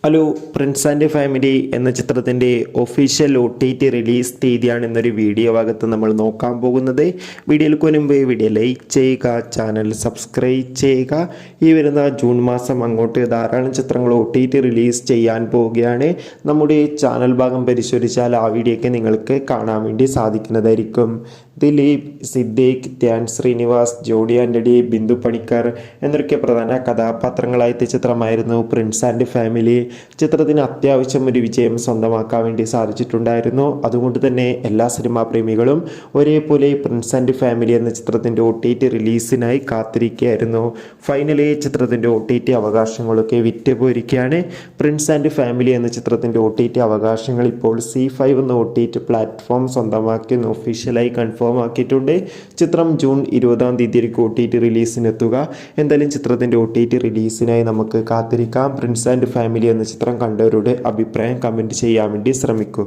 Hello, Prince and family എന്ന ചിത്രത്തിൻ്റെ official OTT release തീയതിയാണ് ഇന്നൊരു വീഡിയോ ഭാഗത്ത് നമ്മൾ നോക്കാൻ പോകുന്നത്. വീഡിയോയിലേക്ക് മുൻപ് വീഡിയോ ലൈക്ക് ചെയ്യുക, ചാനൽ സബ്സ്ക്രൈബ് ചെയ്യുക. ഈ വരുന്ന ജൂൺ മാസം അങ്ങോട്ട് ധാരാളം ചിത്രങ്ങൾ OTT റിലീസ് ചെയ്യാൻ പോവുകയാണ്. നമ്മുടെ ചാനൽ ഭാഗം പരിശോധിച്ചാൽ ആ വീഡിയോയ്ക്ക് നിങ്ങൾക്ക് കാണാൻ വേണ്ടി സാധിക്കുന്നതായിരിക്കും. ദിലീപ്, സിദ്ദീഖ്, ധ്യാൻ ശ്രീനിവാസ്, ജോഡി ആൻ്റണി, ബിന്ദു പണിക്കർ എന്നൊക്കെ പ്രധാന കഥാപാത്രങ്ങളായ ചിത്രമായിരുന്നു പ്രിൻസ് ആൻഡ് ഫാമിലി. ചിത്രത്തിന് അത്യാവശ്യം ഒരു വിജയം സ്വന്തമാക്കാൻ വേണ്ടി സാധിച്ചിട്ടുണ്ടായിരുന്നു. അതുകൊണ്ട് തന്നെ എല്ലാ സിനിമാ പ്രേമികളും ഒരേപോലെ പ്രിൻസ് ആൻഡ് ഫാമിലി എന്ന ചിത്രത്തിൻ്റെ OTT റിലീസിനായി കാത്തിരിക്കുകയായിരുന്നു. ഫൈനലി ചിത്രത്തിൻ്റെ OTT അവകാശങ്ങളൊക്കെ വിറ്റുപോയിരിക്കുകയാണ്. പ്രിൻസ് ആൻഡ് ഫാമിലി എന്ന ചിത്രത്തിൻ്റെ OTT അവകാശങ്ങൾ ഇപ്പോൾ C5 എന്ന OTT പ്ലാറ്റ്ഫോം സ്വന്തമാക്കിയെന്ന് ഒഫീഷ്യലായി കൺഫേം ആക്കിയിട്ടുണ്ട്. ചിത്രം ജൂൺ 20-ാം തീയതിക്ക് OTT റിലീസിനെത്തുക. എന്തായാലും ചിത്രത്തിൻ്റെ OTT റിലീസിനായി നമുക്ക് കാത്തിരിക്കാം. പ്രിൻസ് ആൻഡ് ഫാമിലി എന്ന ചിത്രം കണ്ടവരുടെ അഭിപ്രായം കമൻറ്റ് ചെയ്യാൻ വേണ്ടി ശ്രമിക്കൂ.